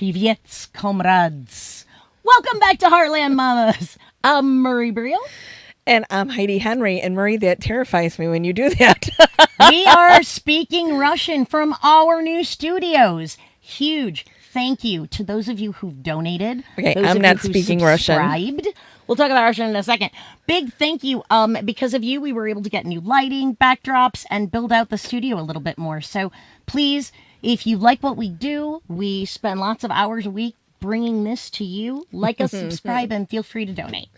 Privyets, comrades. Welcome back to Heartland, mamas. I'm Murray Briel. And I'm Heidi Henry. And Murray, that terrifies me when you do that. We are speaking Russian from our new studios. Huge thank you to those of you who've donated. Okay, those I'm of not you who speaking subscribed. Russian. We'll talk about Russian in a second. Big thank you. Because of you, we were able to get new lighting, backdrops, and build out the studio a little bit more. So please, if you like what we do, we spend lots of hours a week bringing this to you. Like us, subscribe, and feel free to donate.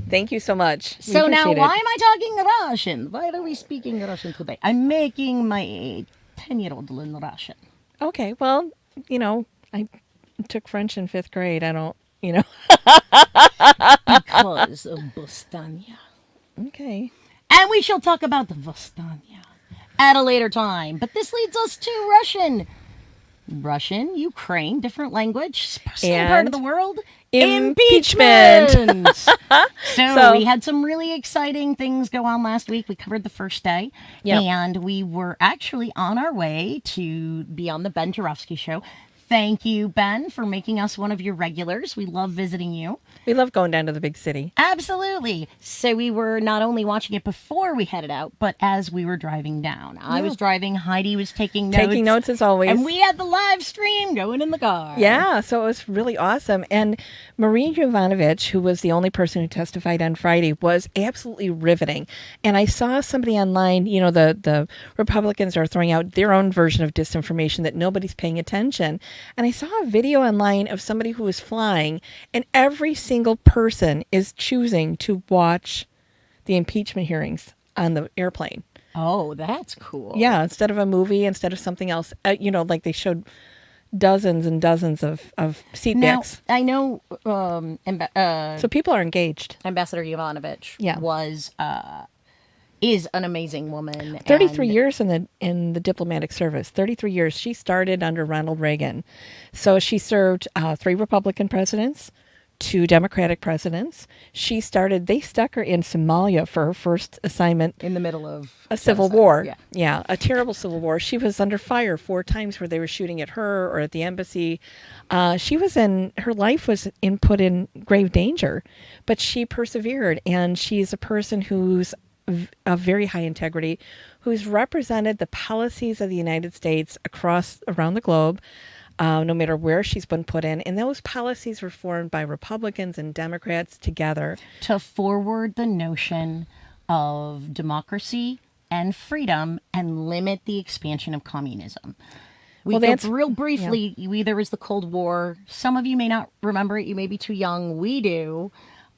Thank you so much. So now, why am I talking Russian? Why are we speaking Russian today? I'm making my 10-year-old learn Russian. Okay, well, I took French in 5th grade. I don't, Because of Vostania. Okay. And we shall talk about the Vostania at a later time. But this leads us to Russian, Ukraine, different language, same part of the world. Impeachment. So we had some really exciting things go on last week. We covered the first day. Yep. And we were actually on our way to be on the Ben Jarofsky show. Thank you, Ben, for making us one of your regulars. We love visiting you. We love going down to the big city. Absolutely. So we were not only watching it before we headed out, but as we were driving down. I was driving. Heidi was taking notes. Taking notes as always. And we had the live stream going in the car. Yeah, so it was really awesome. And Marie Yovanovitch, who was the only person who testified on Friday, was absolutely riveting. And I saw somebody online, the Republicans are throwing out their own version of disinformation that nobody's paying attention. And I saw a video online of somebody who was flying, and every single person is choosing to watch the impeachment hearings on the airplane. Oh, that's cool. Yeah, instead of a movie, instead of something else. Like they showed dozens and dozens of seat backs. I know so people are engaged. Ambassador Yovanovitch is an amazing woman. 33 years in the diplomatic service. 33 years. She started under Ronald Reagan. So she served 3 Republican presidents, 2 Democratic presidents. They stuck her in Somalia for her first assignment. In the middle of a civil war. Yeah, a terrible civil war. She was under fire 4 times where they were shooting at her or at the embassy. Her life was put in grave danger, but she persevered, and she's a person who's of very high integrity, who's represented the policies of the United States around the globe, no matter where she's been put in. And those policies were formed by Republicans and Democrats together to forward the notion of democracy and freedom and limit the expansion of communism. Real briefly, there was the Cold War. Some of you may not remember it. You may be too young. We do.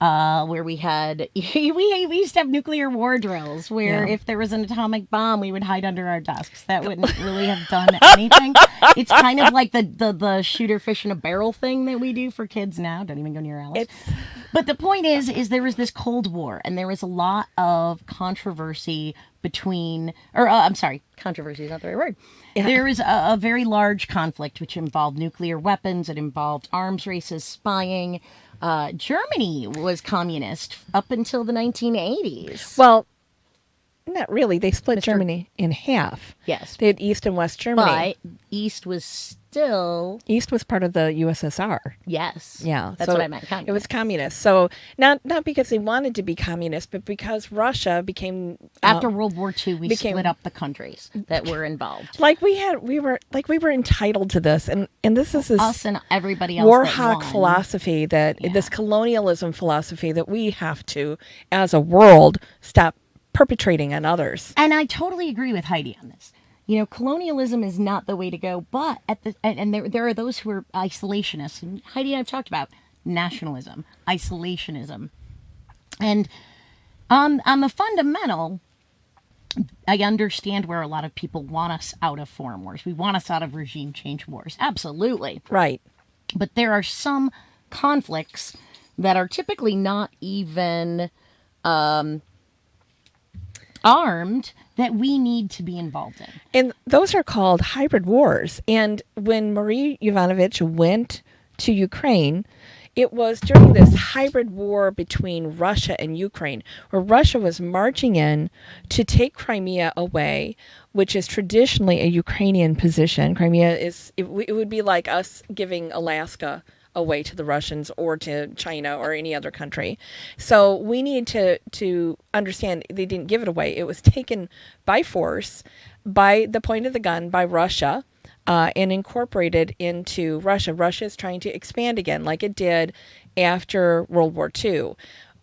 Where we used to have nuclear war drills where if there was an atomic bomb, we would hide under our desks. That wouldn't really have done anything. It's kind of like the shooter fish in a barrel thing that we do for kids now. Don't even go near Alice. But the point is there was this Cold War, and there was a lot of controversy controversy is not the right word. Yeah. There was a very large conflict which involved nuclear weapons. It involved arms races, spying. Germany was communist up until the 1980s. Well, not really. They split Germany in half. Yes. They had East and West Germany. But East was part of the USSR. Yes. Yeah. That's what I meant. Communist. It was communist. So not because they wanted to be communist, but because Russia became after World War II, we split up the countries that were involved. We were entitled to this, and this is us and everybody else. War hawk philosophy this colonialism philosophy that we have to, as a world, stop perpetrating on others. And I totally agree with Heidi on this. Colonialism is not the way to go, but there are those who are isolationists. And Heidi and I've talked about nationalism, isolationism. And on the fundamental, I understand where a lot of people want us out of foreign wars. We want us out of regime change wars. Absolutely. Right. But there are some conflicts that are typically not even armed that we need to be involved in. And those are called hybrid wars. And when Marie Yovanovitch went to Ukraine, It was during this hybrid war between Russia and Ukraine, where Russia was marching in to take Crimea away, which is traditionally a Ukrainian position. Crimea is, it would be like us giving Alaska away to the Russians or to China or any other country. So we need to understand they didn't give it away. It was taken by force, by the point of the gun, by Russia, and incorporated into Russia. Russia is trying to expand again, like it did after World War II,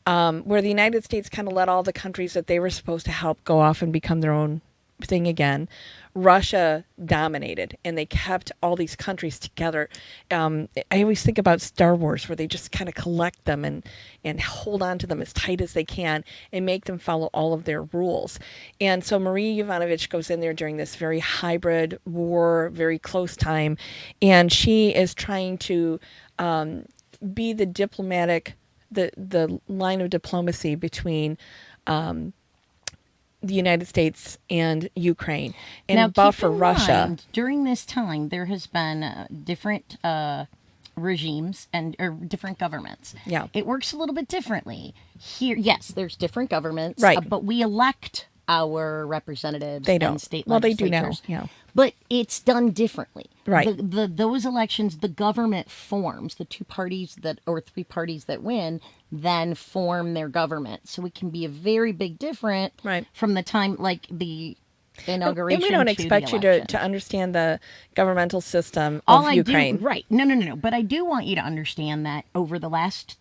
where the United States kind of let all the countries that they were supposed to help go off and become their own thing again. Russia dominated, and they kept all these countries together. I always think about Star Wars, where they just kind of collect them and hold on to them as tight as they can and make them follow all of their rules. And so Marie Yovanovitch goes in there during this very hybrid war, very close time, and she is trying to be the diplomatic, the line of diplomacy between the United States and Ukraine, and now, buffer Russia. Mind, during this time, there has been different regimes or different governments. Yeah. It works a little bit differently. Here, yes, there's different governments, right. But we elect our representatives they don't. and state well, legislatures. They do now. Yeah. But it's done differently. Right. Those elections, the government forms, the two parties or three parties that win, then form their government. So it can be a very big difference from the time, like the inauguration. And we don't expect you to understand the governmental system of Ukraine. Right. No. But I do want you to understand that over the last,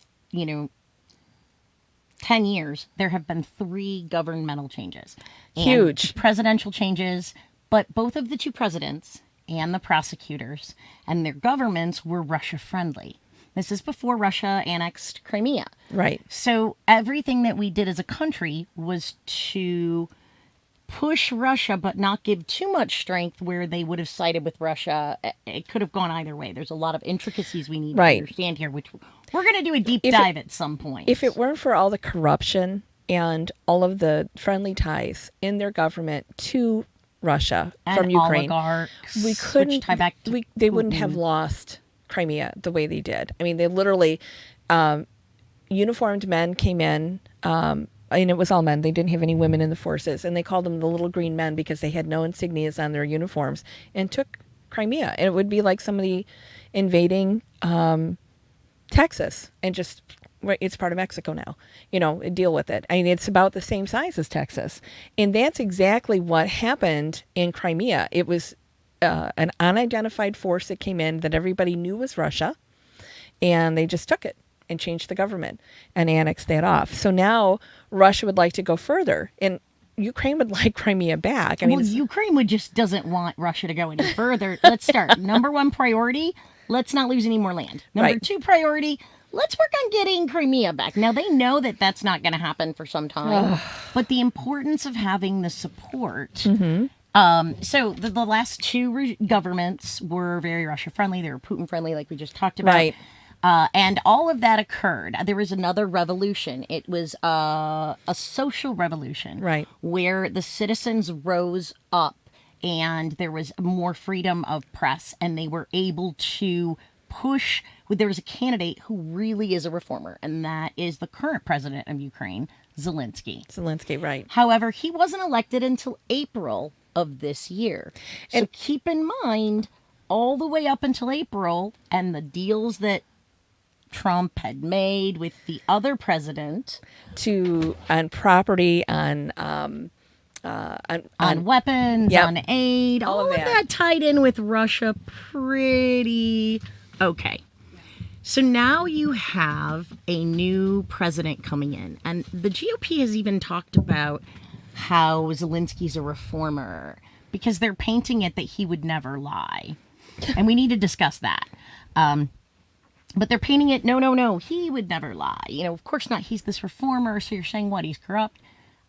10 years, there have been 3 governmental changes. Huge. Presidential changes, but both of the 2 presidents and the prosecutors and their governments were Russia-friendly. This is before Russia annexed Crimea. Right. So everything that we did as a country was to push Russia, but not give too much strength where they would have sided with Russia. It could have gone either way. There's a lot of intricacies we need to understand here, which we're going to do a deep dive at some point. If it weren't for all the corruption and all of the friendly ties in their government to Russia and from Ukraine, we couldn't tie back to they wouldn't have lost Crimea the way they did. I mean, they literally uniformed men came in. And it was all men. They didn't have any women in the forces. And they called them the little green men because they had no insignias on their uniforms, and took Crimea. And it would be like somebody invading Texas and just, it's part of Mexico now, deal with it. I mean, it's about the same size as Texas. And that's exactly what happened in Crimea. It was an unidentified force that came in that everybody knew was Russia, and they just took it and changed the government and annexed that off. So now Russia would like to go further, and Ukraine would like Crimea back. I mean, Ukraine doesn't want Russia to go any further. Let's start. Number 1 priority, let's not lose any more land. Number 2 priority, let's work on getting Crimea back. Now, they know that that's not going to happen for some time, but the importance of having the support. Mm-hmm. So the last 2 governments were very Russia-friendly. They were Putin-friendly, like we just talked about. Right. And all of that occurred. There was another revolution. It was a social revolution, where the citizens rose up, and there was more freedom of press, and they were able to push. There was a candidate who really is a reformer, and that is the current president of Ukraine, Zelensky. Right. However, he wasn't elected until April of this year. So keep in mind, all the way up until April, and the deals that Trump had made with the other president on property, on weapons, on aid, all of that tied in with Russia pretty okay. So now you have a new president coming in, and the GOP has even talked about how Zelensky's a reformer because they're painting it that he would never lie, and we need to discuss that. But they're painting it, no, he would never lie. Of course not. He's this reformer, so you're saying what? He's corrupt?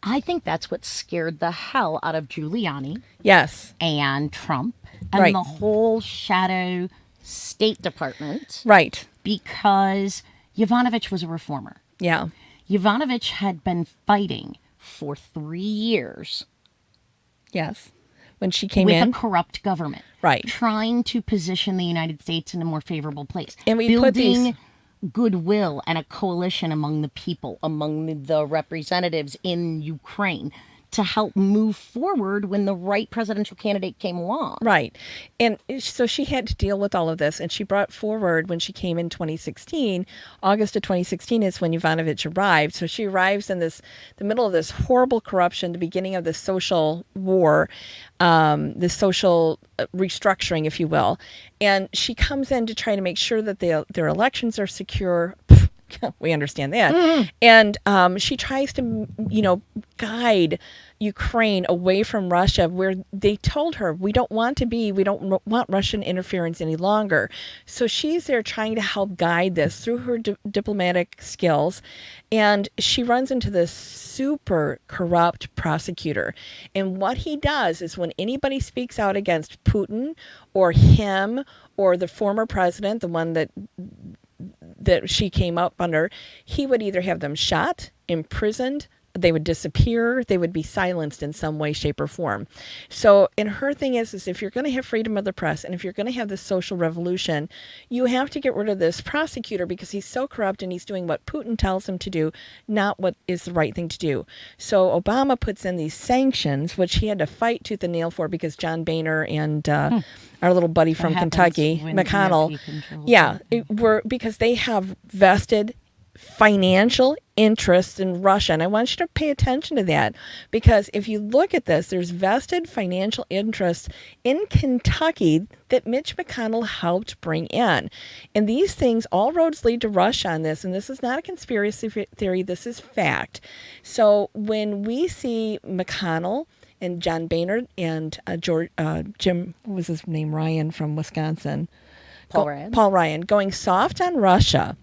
I think that's what scared the hell out of Giuliani. Yes. And Trump. And the whole shadow State Department. Right. Because Yovanovitch was a reformer. Yeah. Yovanovitch had been fighting for 3 years. Yes. When she came in. With a corrupt government. Right. Trying to position the United States in a more favorable place. And we put these goodwill and a coalition among the people, among the representatives in Ukraine, to help move forward when the right presidential candidate came along. Right. And so she had to deal with all of this. And she brought forward when she came in 2016, August of 2016 is when Yovanovitch arrived. So she arrives in the middle of this horrible corruption, the beginning of the social war, the social restructuring, if you will. And she comes in to try to make sure that their elections are secure. We understand that. Mm-hmm. And she tries to, guide Ukraine away from Russia, where they told her, we don't want Russian interference any longer. So she's there trying to help guide this through her diplomatic skills. And she runs into this super corrupt prosecutor. And what he does is when anybody speaks out against Putin or him or the former president, the one that she came up under, he would either have them shot, imprisoned, they would disappear, they would be silenced in some way, shape, or form. So, and her thing is if you're going to have freedom of the press and if you're going to have this social revolution, you have to get rid of this prosecutor because he's so corrupt and he's doing what Putin tells him to do, not what is the right thing to do. So Obama puts in these sanctions, which he had to fight tooth and nail for because John Boehner and our little buddy from Kentucky, McConnell, were because they have vested financial interests in Russia. And I want you to pay attention to that because if you look at this, there's vested financial interests in Kentucky that Mitch McConnell helped bring in. And these things, all roads lead to Russia on this. And this is not a conspiracy theory. This is fact. So when we see McConnell and John Boehner and Jim, what was his name, Ryan from Wisconsin? Paul Ryan, going soft on Russia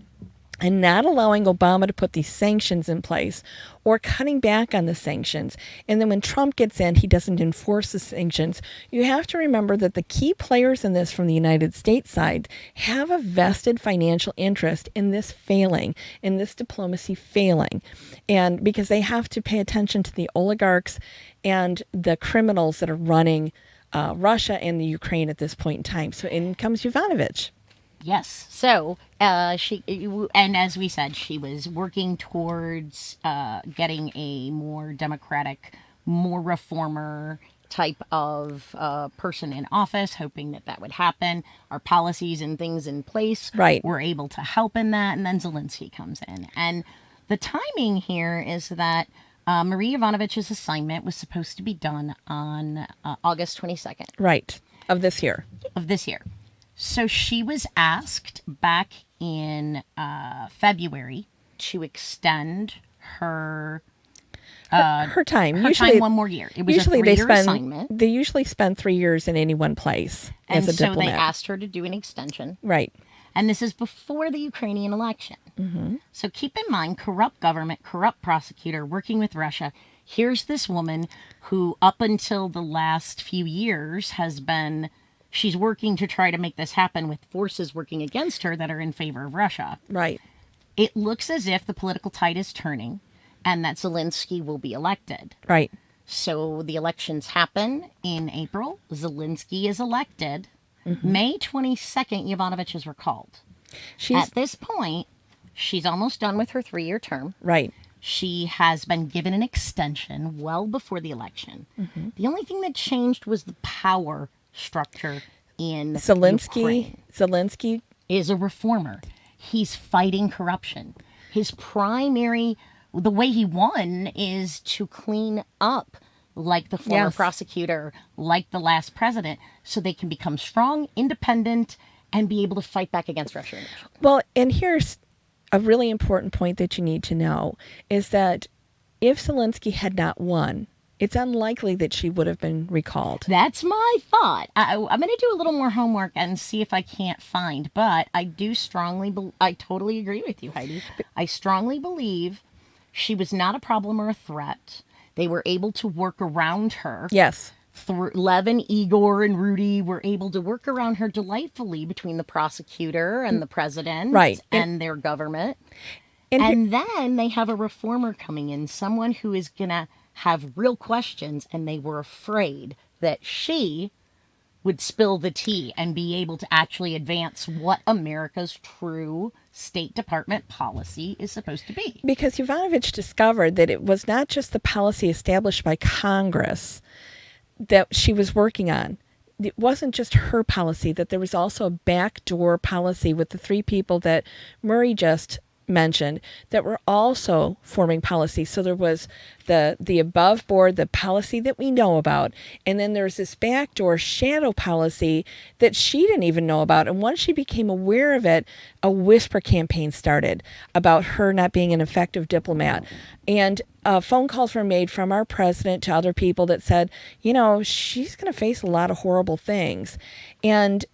and not allowing Obama to put these sanctions in place or cutting back on the sanctions. And then when Trump gets in, he doesn't enforce the sanctions. You have to remember that the key players in this from the United States side have a vested financial interest in this failing, in this diplomacy failing. And because they have to pay attention to the oligarchs and the criminals that are running Russia and the Ukraine at this point in time. So in comes Yovanovitch. Yes. So she, and as we said, she was working towards getting a more democratic, more reformer type of person in office, hoping that would happen. Our policies and things in place were able to help in that. And then Zelensky comes in. And the timing here is that Marie Yovanovitch's assignment was supposed to be done on August 22nd. Right. Of this year. So she was asked back in February to extend her time. Her time one more year. It was usually a 3-year assignment. They usually spend 3 years in any one place as a diplomat. And so they asked her to do an extension. Right. And this is before the Ukrainian election. Mm-hmm. So keep in mind, corrupt government, corrupt prosecutor, working with Russia. Here's this woman who, up until the last few years, she's working to try to make this happen with forces working against her that are in favor of Russia. Right. It looks as if the political tide is turning and that Zelensky will be elected. Right. So the elections happen in April. Zelensky is elected. Mm-hmm. May 22nd, Yovanovitch is recalled. At this point, she's almost done with her 3-year term. Right. She has been given an extension well before the election. Mm-hmm. The only thing that changed was the power structure in Ukraine. Zelensky is a reformer. He's fighting corruption. His the way he won is to clean up like the former prosecutor, like the last president, so they can become strong, independent, and be able to fight back against Russia. Well, and here's a really important point that you need to know is that if Zelensky had not won, it's unlikely that she would have been recalled. That's my thought. I'm going to do a little more homework and see if I can't find. But I do I totally agree with you, Heidi. I strongly believe she was not a problem or a threat. They were able to work around her. Yes. Levin, Igor, and Rudy were able to work around her delightfully between the prosecutor and the president and their government. And then they have a reformer coming in, someone who is going to have real questions, and they were afraid that she would spill the tea and be able to actually advance what America's true State Department policy is supposed to be. Because Yovanovitch discovered that it was not just the policy established by Congress that she was working on. It wasn't just her policy, that there was also a backdoor policy with the three people that Murray just mentioned that were also forming policy. So there was the above board, the policy that we know about, and then there's this backdoor shadow policy that she didn't even know about. And once she became aware of it, a whisper campaign started about her not being an effective diplomat. And phone calls were made from our president to other people that said, you know, she's going to face a lot of horrible things. And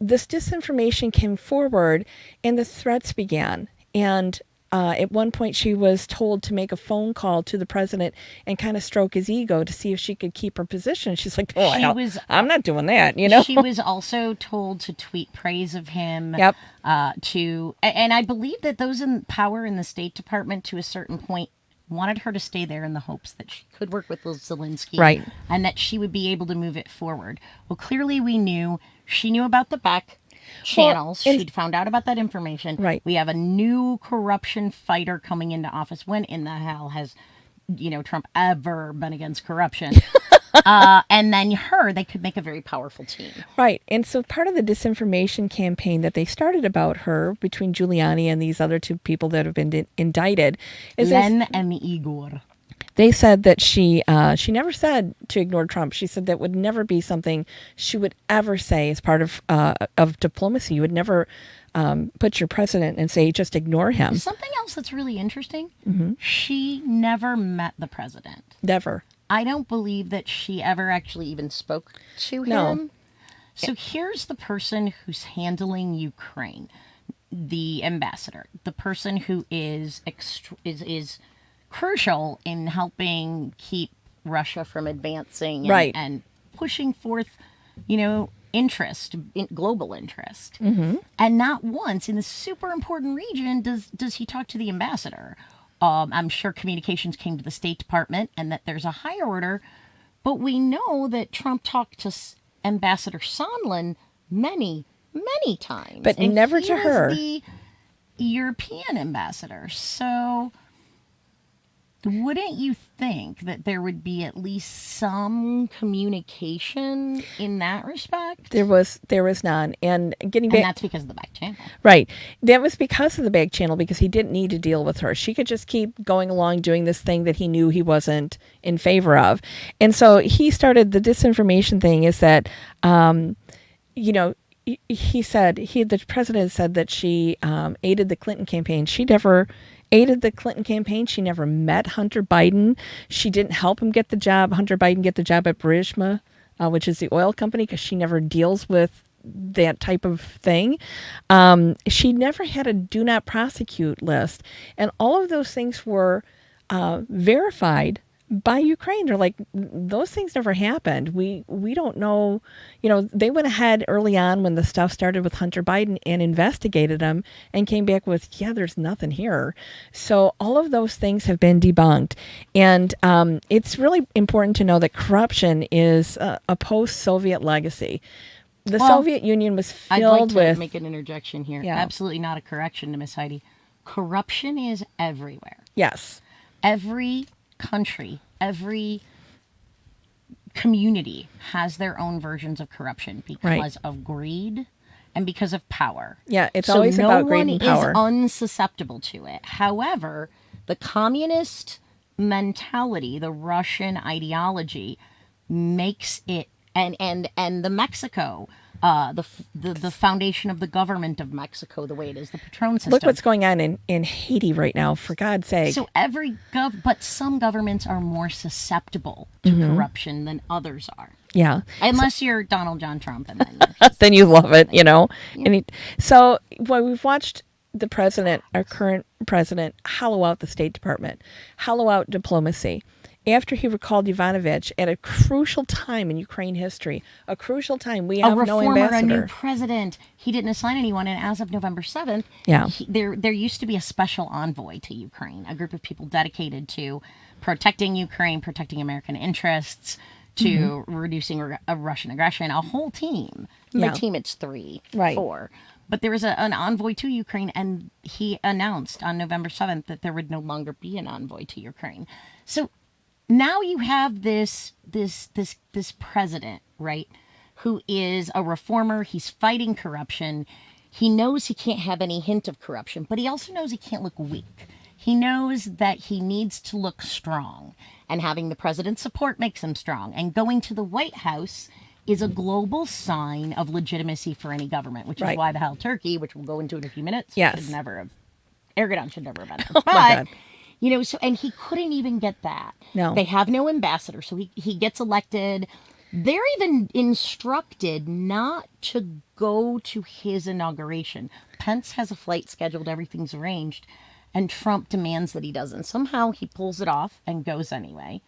this disinformation came forward and the threats began. And at one point she was told to make a phone call to the president and kind of stroke his ego to see if she could keep her position. She's like, I'm not doing that, you know? She was also told to tweet praise of him. Yep. And I believe that those in power in the State Department to a certain point wanted her to stay there in the hopes that she could work with Zelensky. Right. And that she would be able to move it forward. Well, clearly she knew about the back channels. She'd found out about that information. Right. We have a new corruption fighter coming into office. When in the hell has, Trump ever been against corruption? And then they could make a very powerful team. Right. And so part of the disinformation campaign that they started about her between Giuliani and these other two people that have been indicted is Len and Igor. They said that she never said to ignore Trump. She said that would never be something she would ever say as part of diplomacy. You would never put your president and say, just ignore him. Something else that's really interesting, she never met the president. Never. I don't believe that she ever actually even spoke to him. No. So here's the person who's handling Ukraine, the ambassador, the person who is crucial in helping keep Russia from advancing and pushing forth, global interest. Mm-hmm. And not once in the super important region does he talk to the ambassador. I'm sure communications came to the State Department and that there's a higher order, but we know that Trump talked to Ambassador Sondland many, many times. But never to her. The European ambassador. So wouldn't you think that there would be at least some communication in that respect? There was none. And getting back, and that's because of the back channel. Right. That was because of the back channel, because he didn't need to deal with her. She could just keep going along doing this thing that he knew he wasn't in favor of. And so he started the disinformation thing is that, the president said that she aided the Clinton campaign. She never aided the Clinton campaign. She never met Hunter Biden. She didn't help him get the job. Hunter Biden get the job at Burisma, which is the oil company, because she never deals with that type of thing. She never had a do not prosecute list. And all of those things were verified by Ukraine. They're like, those things never happened. We don't know. They went ahead early on when the stuff started with Hunter Biden and investigated him and came back with, there's nothing here. So all of those things have been debunked. And it's really important to know that corruption is a post-Soviet legacy. The Soviet Union was filled with... I'd like to make an interjection here. Yeah. Absolutely not a correction to Miss Heidi. Corruption is everywhere. Yes. Every country, every community has their own versions of corruption because of greed and because of power. Yeah, it's always about greed and power. No one is unsusceptible to it. However, the communist mentality, the Russian ideology makes it, and the Mexico, the foundation of the government of Mexico, the way it is, the Patron system. Look what's going on in Haiti right now, for God's sake. So but some governments are more susceptible to corruption than others are. Yeah. Unless you're Donald John Trump, and then then you love it, Yeah. And we've watched the president, our current president, hollow out the State Department, hollow out diplomacy. After he recalled Yovanovitch at a crucial time in Ukraine history, a crucial time, we have no ambassador. A new president. He didn't assign anyone, and as of November 7th, there used to be a special envoy to Ukraine, a group of people dedicated to protecting Ukraine, protecting American interests, to reducing Russian aggression, a whole team. By team, it's 3, 4. But there was an envoy to Ukraine, and he announced on November 7th that there would no longer be an envoy to Ukraine. So now you have this president, right, who is a reformer. He's fighting corruption. He knows he can't have any hint of corruption, but he also knows he can't look weak. He knows that he needs to look strong, and having the president's support makes him strong. And going to the White House is a global sign of legitimacy for any government, which is why the hell Turkey, which we'll go into in a few minutes, should never have, Erdogan should never have been there. But, you know, so, and he couldn't even get that. No. They have no ambassador, so he gets elected. They're even instructed not to go to his inauguration. Pence has a flight scheduled, everything's arranged, and Trump demands that he doesn't. Somehow he pulls it off and goes anyway.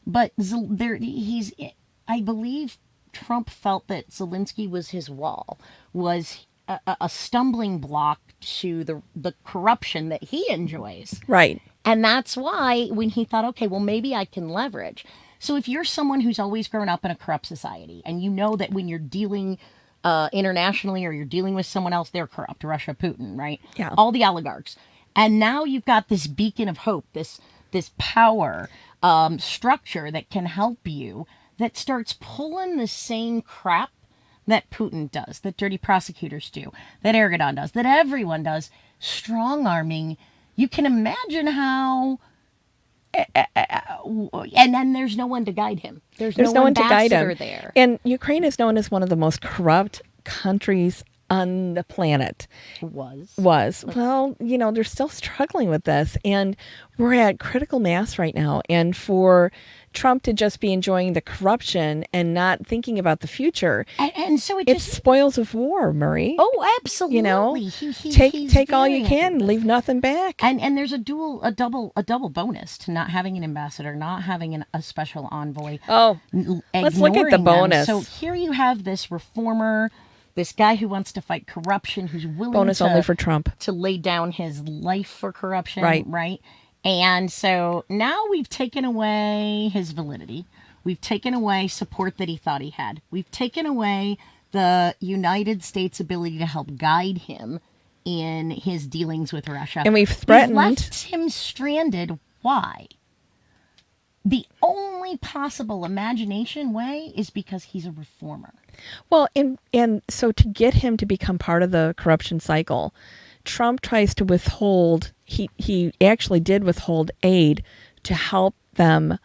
But I believe Trump felt that Zelensky was his wall, was a stumbling block to the corruption that he enjoys. Right. And that's why when he thought, okay, well, maybe I can leverage. So if you're someone who's always grown up in a corrupt society, and you know that when you're dealing internationally or you're dealing with someone else, they're corrupt, Russia, Putin, right? Yeah. All the oligarchs. And now you've got this beacon of hope, this power structure that can help you, that starts pulling the same crap that Putin does, that dirty prosecutors do, that Erdogan does, that everyone does, strong-arming. You can imagine how... and then there's no one to guide him. There's no one to guide him there. And Ukraine is known as one of the most corrupt countries on the planet. Was. Well, you know, they're still struggling with this, and we're at critical mass right now. And for Trump to just be enjoying the corruption and not thinking about the future, and so it's spoils of war, Murray. Oh, absolutely. You know, take all you can, leave nothing back. And there's a double bonus to not having an ambassador, not having a special envoy. Oh, let's look at the bonus. So here you have this reformer, this guy who wants to fight corruption, who's willing bonus only for Trump to lay down his life for corruption, right? And so now we've taken away his validity. We've taken away support that he thought he had. We've taken away the United States' ability to help guide him in his dealings with Russia. And we've threatened. We've left him stranded. Why? The only possible imagination way is because he's a reformer. Well, and so to get him to become part of the corruption cycle, Trump tries to withhold, he actually did withhold aid to help them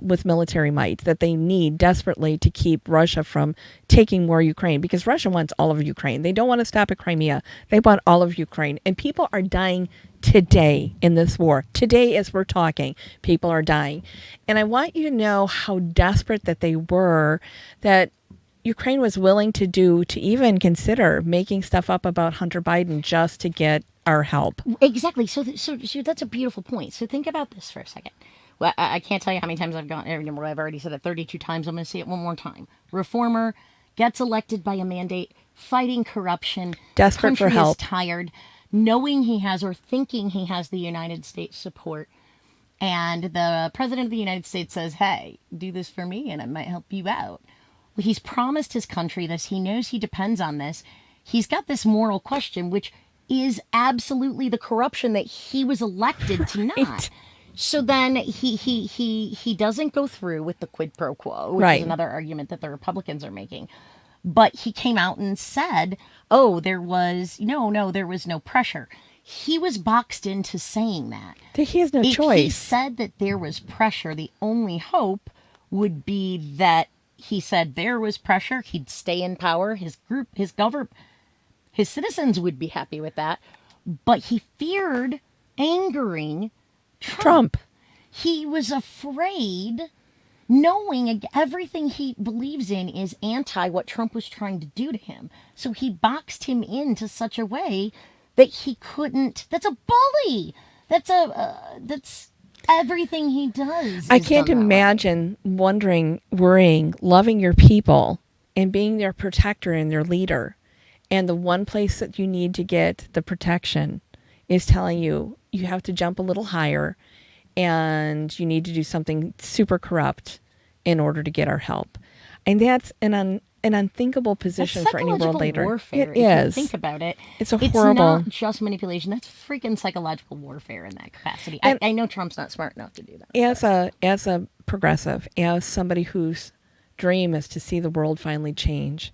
with military might that they need desperately to keep Russia from taking more Ukraine, because Russia wants all of Ukraine. They don't want to stop at Crimea. They want all of Ukraine. And people are dying today in this war. Today, as we're talking, people are dying. And I want you to know how desperate that they were, that Ukraine was willing to even consider making stuff up about Hunter Biden just to get our help. Exactly. So that's a beautiful point. So think about this for a second. Well, I can't tell you how many times I've already said it 32 times. I'm going to say it one more time. Reformer gets elected by a mandate, fighting corruption. Desperate for help. Is tired, knowing he has or thinking he has the United States support. And the president of the United States says, hey, do this for me and I might help you out. Well, he's promised his country this. He knows he depends on this. He's got this moral question, which is absolutely the corruption that he was elected to not. So then he doesn't go through with the quid pro quo, which is another argument that the Republicans are making. But he came out and said, oh, there was no pressure. He was boxed into saying that. He has no choice. He said that there was pressure. The only hope would be that he said there was pressure. He'd stay in power. His group, his government, his citizens would be happy with that. But he feared angering Trump. He was afraid, knowing everything he believes in is anti what Trump was trying to do to him. So he boxed him into such a way that he couldn't. That's a bully. That's everything he does. I can't imagine worrying, loving your people and being their protector and their leader. And the one place that you need to get the protection is telling you have to jump a little higher and you need to do something super corrupt in order to get our help. And that's an unthinkable position for any world leader. Warfare, It if is. you think about it. It's horrible. Not just manipulation. That's freaking psychological warfare in that capacity. And I know Trump's not smart enough to do that. As a progressive, as somebody whose dream is to see the world finally change,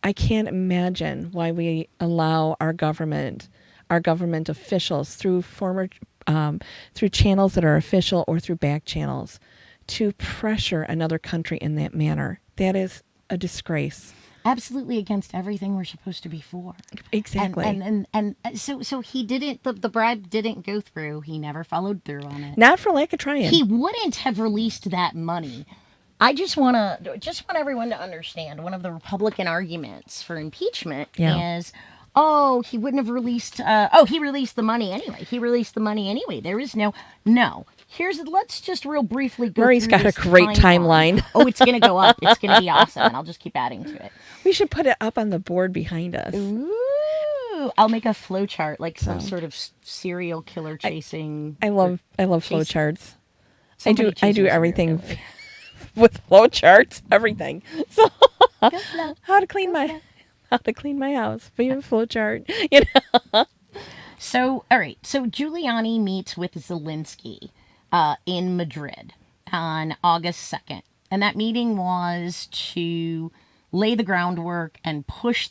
I can't imagine why we allow our government officials through through channels that are official or through back channels to pressure another country in that manner. That is a disgrace. Absolutely against everything we're supposed to be for. Exactly. And so he didn't, the bribe didn't go through. He never followed through on it. Not for lack of trying. He wouldn't have released that money. I just want everyone to understand one of the Republican arguments for impeachment is, oh, he wouldn't have released, he released the money anyway. There is no. Let's just real briefly go Murray's through got this a great timeline. Oh, it's going to go up. It's going to be awesome. And I'll just keep adding to it. We should put it up on the board behind us. Ooh, I'll make a flow chart like some sort of serial killer chasing. I love flow charts. I Somebody do chasing a everything serial with flow charts, everything. So killer. Go flow. how to clean my house via flow chart. So, all right. So Giuliani meets with Zelensky in Madrid on August 2nd. And that meeting was to lay the groundwork and push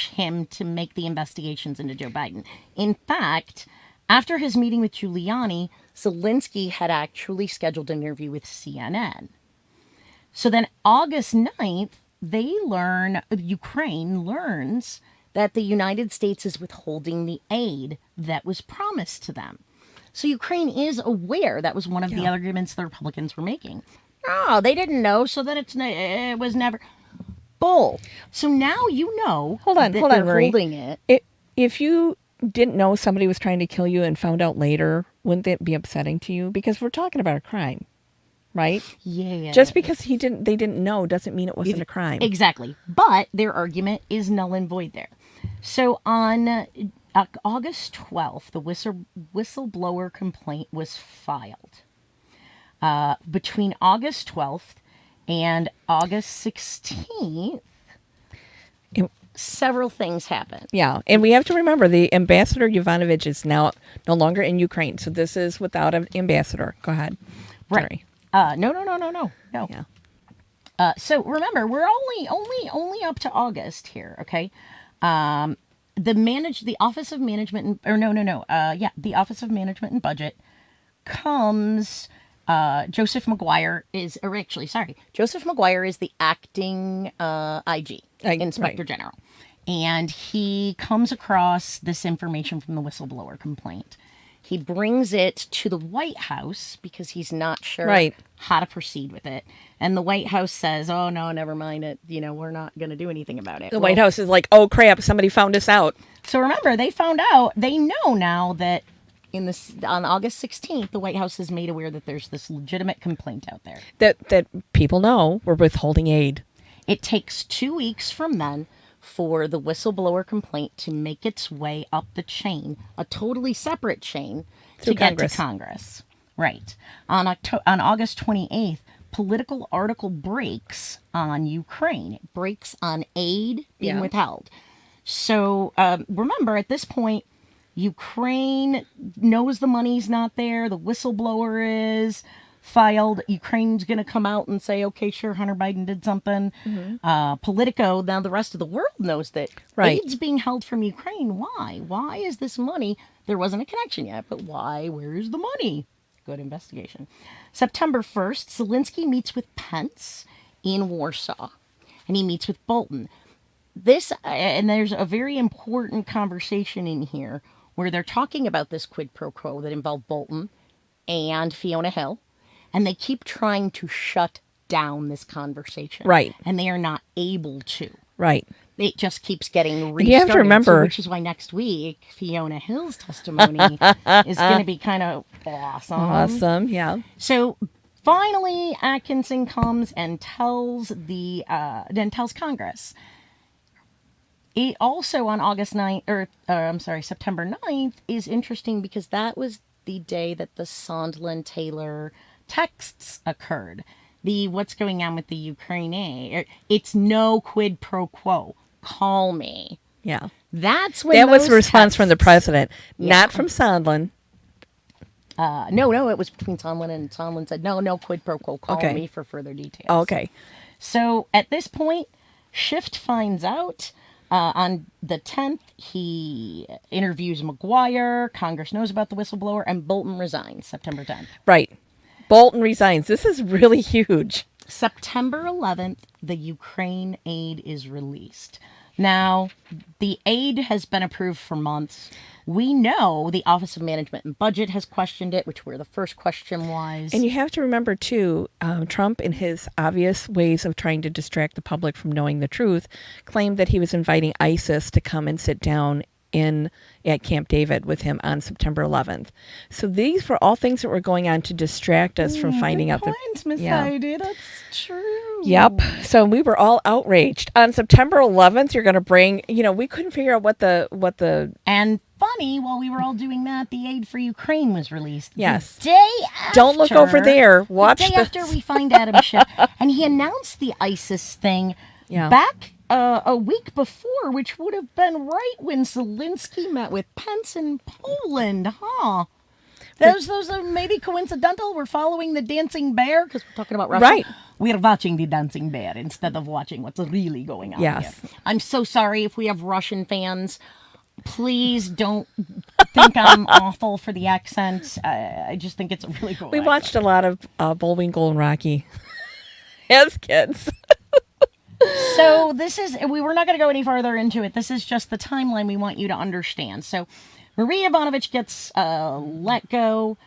him to make the investigations into Joe Biden. In fact, after his meeting with Giuliani, Zelensky had actually scheduled an interview with CNN. So then August 9th, Ukraine learns that the United States is withholding the aid that was promised to them. So Ukraine is aware. That was one of the arguments the Republicans were making. Oh, they didn't know, so that it was never. Bull. So now you know. Hold on, Marie. Holding it. If you didn't know somebody was trying to kill you and found out later, wouldn't that be upsetting to you? Because we're talking about a crime, right? Yeah. Just because they didn't know doesn't mean it wasn't a crime. Exactly. But their argument is null and void there. So on August 12th, the whistleblower complaint was filed. Between August 12th and August 16th, several things happened. Yeah, and we have to remember the ambassador Yovanovitch is now no longer in Ukraine, so this is without an ambassador. Go ahead. Right. Sorry. No. Yeah. So remember, we're only up to August here, okay? The Office of Management the Office of Management and Budget comes. Joseph McGuire is the acting IG, Inspector General. And he comes across this information from the whistleblower complaint. He brings it to the White House because he's not sure how to proceed with it. And the White House says, oh, no, never mind it. We're not going to do anything about it. The White House is like, oh, crap, somebody found us out. So remember, they found out, they know now that on August 16th, the White House is made aware that there's this legitimate complaint out there. That people know we're withholding aid. It takes 2 weeks from then for the whistleblower complaint to make its way up the chain, a totally separate chain, to get to Congress. Right. On August 28th, political article breaks on Ukraine. It breaks on aid being withheld. So remember, at this point, Ukraine knows the money's not there. The whistleblower is filed. Ukraine's going to come out and say, okay, sure, Hunter Biden did something. Politico, now the rest of the world knows that aid's being held from Ukraine. Why? Why is this money? There wasn't a connection yet, but why? Where's the money? Good investigation. September 1st, Zelensky meets with Pence in Warsaw, and he meets with Bolton. And there's a very important conversation in here where they're talking about this quid pro quo that involved Bolton and Fiona Hill, and they keep trying to shut down this conversation. Right. And they are not able to. Right. It just keeps getting restarted. You have to remember, which is why next week, Fiona Hill's testimony is going to be kind of awesome. Awesome, yeah. So finally, Atkinson comes and tells Congress. It also on September 9th is interesting because that was the day that the Sondland-Taylor texts occurred. what's going on with the Ukraine aid. It's no quid pro quo. Call me. Yeah. That's when that was the those response from the texts- president, Yeah. not from Sondland. No, it was between Sondland, and Sondland said, no quid pro quo. Call Okay. me for further details. Okay. So at this point, Schiff finds out. On the 10th, he interviews McGuire. Congress knows about the whistleblower, and Bolton resigns September 10th. Right. Bolton resigns. This is really huge. September 11th, the Ukraine aid is released. Now, the aid has been approved for months. We know the Office of Management and Budget has questioned it, which where the first question was. And you have to remember, too, Trump, in his obvious ways of trying to distract the public from knowing the truth, claimed that he was inviting ISIS to come and sit down at Camp David with him on September 11th. So these were all things that were going on to distract us from finding out. Miss Heidi, that's true. Yep. So we were all outraged. On September 11th, you're going to bring, we couldn't figure out what the And funny, while we were all doing that, the aid for Ukraine was released. Yes. The day after. Don't look over there. Watch the day after we find Adam Schiff. And he announced the ISIS thing back a week before, which would have been right when Zelensky met with Pence in Poland, huh? Those are maybe coincidental. We're following the dancing bear because we're talking about Russia. Right. We're watching the dancing bear instead of watching what's really going on Yes. here. I'm so sorry if we have Russian fans. Please don't think I'm awful for the accent. I just think it's a really cool We accent. watched a lot of Bullwinkle and Rocky as kids. So we're not going to go any farther into it. This is just the timeline we want you to understand. So Marie Ivanovich gets let go.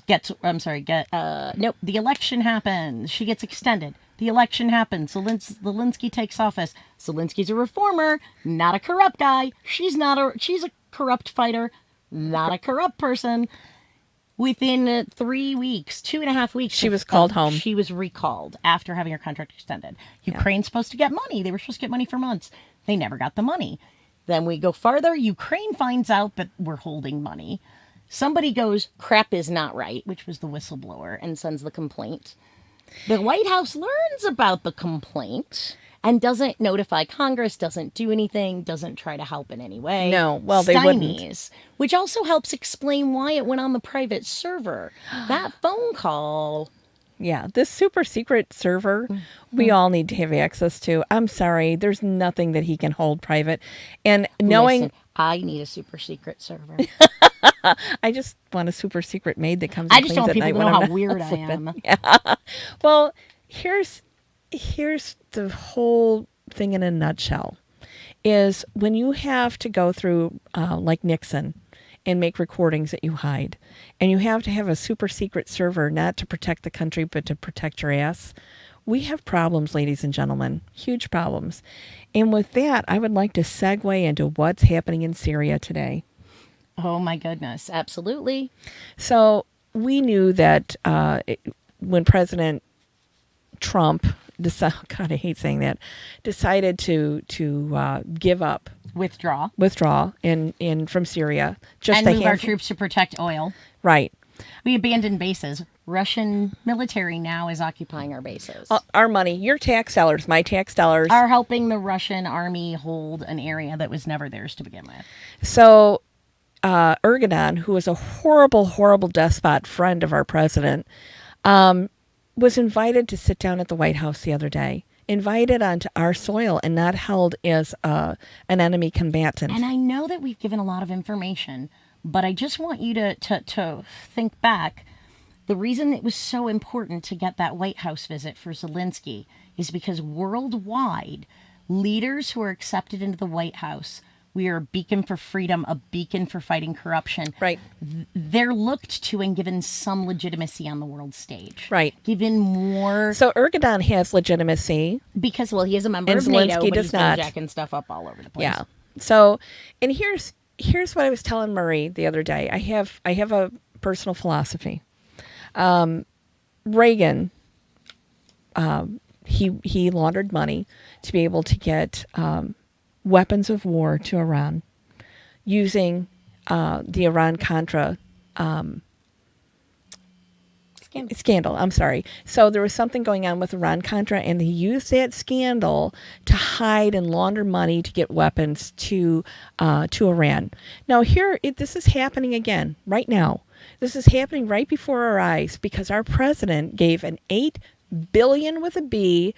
The election happens. She gets extended. The election happens. Zelensky takes office. Zelensky's a reformer, not a corrupt guy. She's a corrupt fighter, not a corrupt person. Within 3 weeks, 2.5 weeks, She was called home. She was recalled after having her contract extended. Ukraine's supposed to get money. They were supposed to get money for months. They never got the money. Then we go farther. Ukraine finds out that we're holding money. Somebody goes, crap is not right, which was the whistleblower, and sends the complaint. The White House learns about the complaint and doesn't notify Congress, doesn't do anything, doesn't try to help in any way. No, well, they wouldn't. Which also helps explain why it went on the private server. That phone call. Yeah, this super secret server, we all need to have access to. I'm sorry, there's nothing that he can hold private. And knowing... Listen, I need a super secret server. I just want a super secret maid that comes and I just cleans want at people night to when know I'm how not weird I sleeping. am. Yeah. Well, here's the whole thing in a nutshell. Is when you have to go through, like Nixon, and make recordings that you hide, and you have to have a super secret server, not to protect the country, but to protect your ass. We have problems, ladies and gentlemen, huge problems. And with that, I would like to segue into what's happening in Syria today. Oh my goodness, absolutely. So we knew that when President Trump God, I hate saying that, decided to give up, withdraw in from Syria, just and move our troops to protect oil. Right. We abandoned bases. Russian military now is occupying our bases. Our money, your tax dollars, my tax dollars, are helping the Russian army hold an area that was never theirs to begin with. So Erdogan, who was a horrible, horrible despot, friend of our president, was invited to sit down at the White House the other day, invited onto our soil and not held as an enemy combatant. And I know that we've given a lot of information, but I just want you to think back. The reason it was so important to get that White House visit for Zelensky is because worldwide, leaders who are accepted into the White House, we are a beacon for freedom, a beacon for fighting corruption. Right. They're looked to and given some legitimacy on the world stage. Right. Given more. So Erdogan has legitimacy. Because, well, he is a member and of Zelensky NATO, but does he's not. jacking stuff up all over the place. Yeah. So, and here's what I was telling Marie the other day. I have a personal philosophy. Reagan, he laundered money to be able to get weapons of war to Iran using the Iran Contra Scandal. I'm sorry. So there was something going on with Iran Contra, and they used that scandal to hide and launder money to get weapons to Iran. Now this is happening again right now. This is happening right before our eyes because our president gave an $8 billion with a B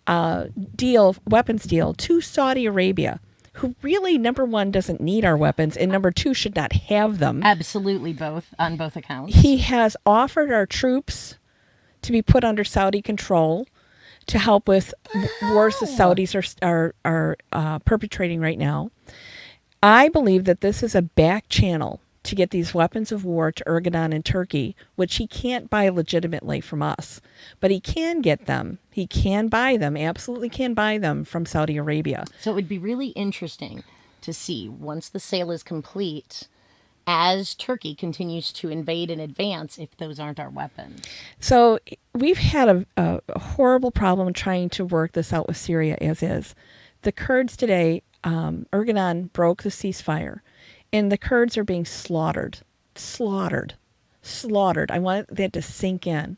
weapons deal to Saudi Arabia, who really, number one, doesn't need our weapons, and number two, should not have them. Absolutely, on both accounts. He has offered our troops to be put under Saudi control to help with wars the Saudis are perpetrating right now. I believe that this is a back channel to get these weapons of war to Erdogan in Turkey, which he can't buy legitimately from us. But he can get them. He can buy them, absolutely can buy them from Saudi Arabia. So it would be really interesting to see, once the sale is complete, as Turkey continues to invade and advance, if those aren't our weapons. So we've had a horrible problem trying to work this out with Syria as is. The Kurds today, Erdogan broke the ceasefire. And the Kurds are being slaughtered. I want that to sink in.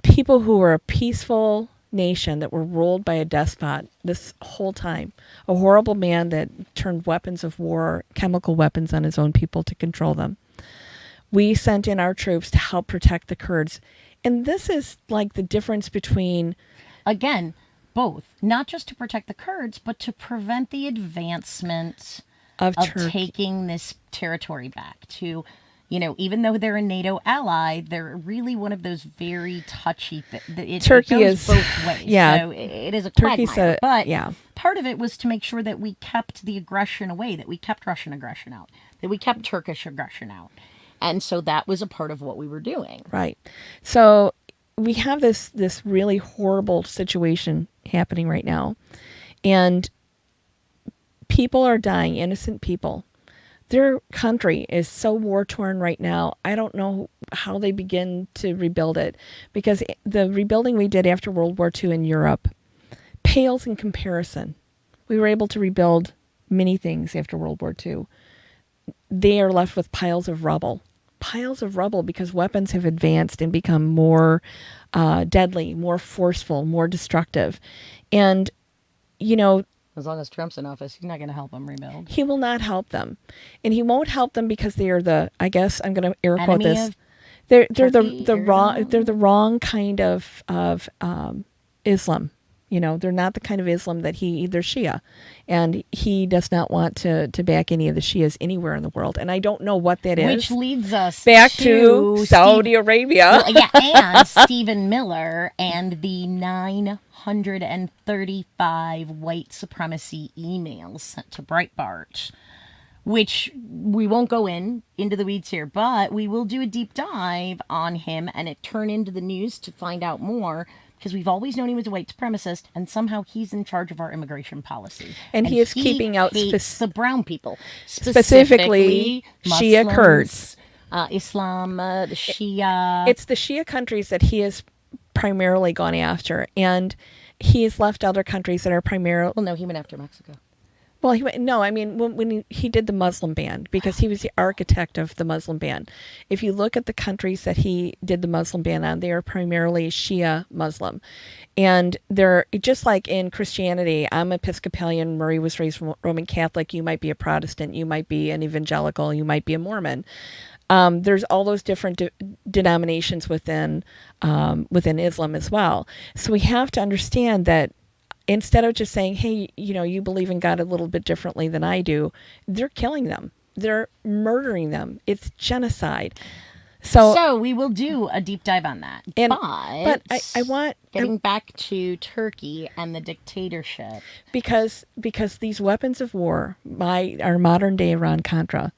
People who were a peaceful nation that were ruled by a despot this whole time. A horrible man that turned weapons of war, chemical weapons on his own people to control them. We sent in our troops to help protect the Kurds. And this is like the difference between... Again, both. Not just to protect the Kurds, but to prevent the advancement... Of taking this territory back to, even though they're a NATO ally, they're really one of those very touchy. Turkey goes is both ways. Yeah, so it is a quagmire. But part of it was to make sure that we kept the aggression away, that we kept Russian aggression out, that we kept Turkish aggression out, and so that was a part of what we were doing. Right. So we have this really horrible situation happening right now, and people are dying, innocent people. Their country is so war-torn right now. I don't know how they begin to rebuild it, because the rebuilding we did after World War II in Europe pales in comparison. We were able to rebuild many things after World War II. They are left with piles of rubble because weapons have advanced and become more deadly, more forceful, more destructive. And, as long as Trump's in office, he's not going to help them rebuild. He will not help them. And he won't help them because they are I'm going to air quote this. They're the wrong kind of Islam. They're not the kind of Islam that they're Shia. And he does not want to back any of the Shias anywhere in the world. And I don't know what that is. Which leads us back to Saudi Arabia. And Stephen Miller and the 935 white supremacy emails sent to Breitbart, which we won't go into the weeds here, but we will do a deep dive on him and it turn into the news to find out more, because we've always known he was a white supremacist, and somehow he's in charge of our immigration policy. And he is keeping out the brown people, specifically Muslims, Shia Kurds. Islam, the Shia. It's the Shia countries that he has primarily gone after, and he has left other countries that are primarily... Well, no, he went after Mexico. Well, when he did the Muslim ban, because he was the architect of the Muslim ban. If you look at the countries that he did the Muslim ban on, they are primarily Shia Muslim. And they're just like in Christianity. I'm Episcopalian. Murray was raised Roman Catholic. You might be a Protestant. You might be an evangelical. You might be a Mormon. There's all those different denominations within Islam as well. So we have to understand that instead of just saying, hey, you believe in God a little bit differently than I do, they're killing them. They're murdering them. It's genocide. So we will do a deep dive on that. But I want... Getting back to Turkey and the dictatorship. Because these weapons of war, our modern day Iran Contra,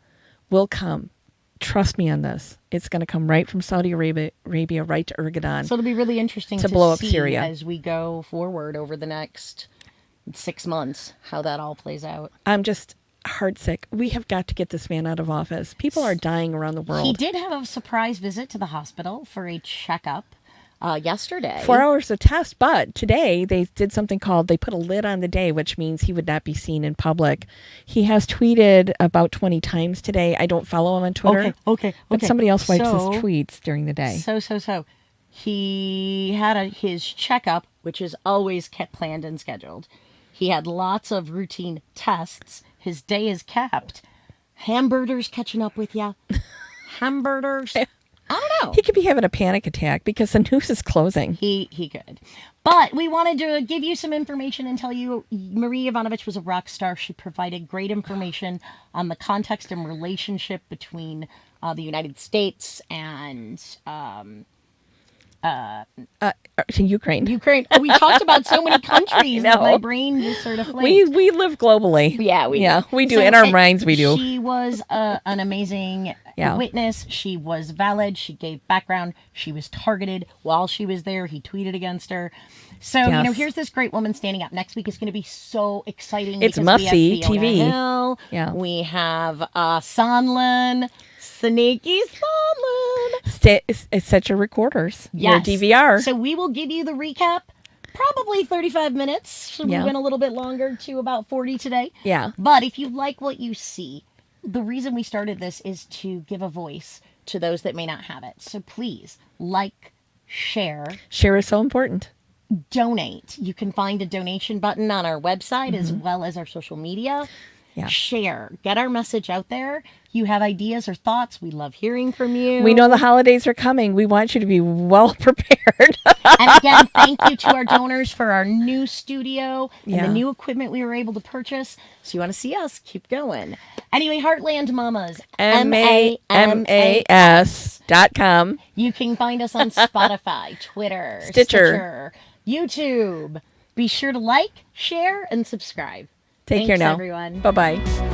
will come. Trust me on this. It's going to come right from Saudi Arabia right to Erdogan. So it'll be really interesting to blow up see Syria as we go forward over the next 6 months, how that all plays out. I'm just heartsick. We have got to get this man out of office. People are dying around the world. He did have a surprise visit to the hospital for a checkup. yesterday. 4 hours of test, but today they did something called, they put a lid on the day, which means he would not be seen in public. He has tweeted about 20 times today. I don't follow him on Twitter. Okay. But somebody else wipes his tweets during the day. So. He had his checkup, which is always kept planned and scheduled. He had lots of routine tests. His day is kept. Hamburgers catching up with ya. Hamburgers. I don't know. He could be having a panic attack because the news is closing. He could. But we wanted to give you some information and tell you Marie Ivanovich was a rock star. She provided great information on the context and relationship between the United States and Ukraine. Ukraine. We talked about so many countries that my brain just sort of flipped. We live globally. Yeah, we do. In our minds, we do. She was an amazing witness. She was valid. She gave background. She was targeted while she was there. He tweeted against her. So, here's this great woman standing up. Next week is going to be so exciting. It's must-see TV. Hill. Yeah. We have Sondland. Sneaky Sondland. Set your recorders. Yes. Your DVR. So we will give you the recap. Probably 35 minutes. So we went a little bit longer to about 40 today. Yeah. But if you like what you see, the reason we started this is to give a voice to those that may not have it. So please, share. Share is so important. Donate. You can find a donation button on our website as well as our social media. Yeah. Share. Get our message out there. You have ideas or thoughts. We love hearing from you. We know the holidays are coming. We want you to be well prepared. And again, thank you to our donors for our new studio and the new equipment we were able to purchase. So you want to see us, keep going. Anyway, Heartland Mamas. MAMAS.com. You can find us on Spotify, Twitter, Stitcher, YouTube. Be sure to share, and subscribe. Take care now. Everyone. Bye-bye.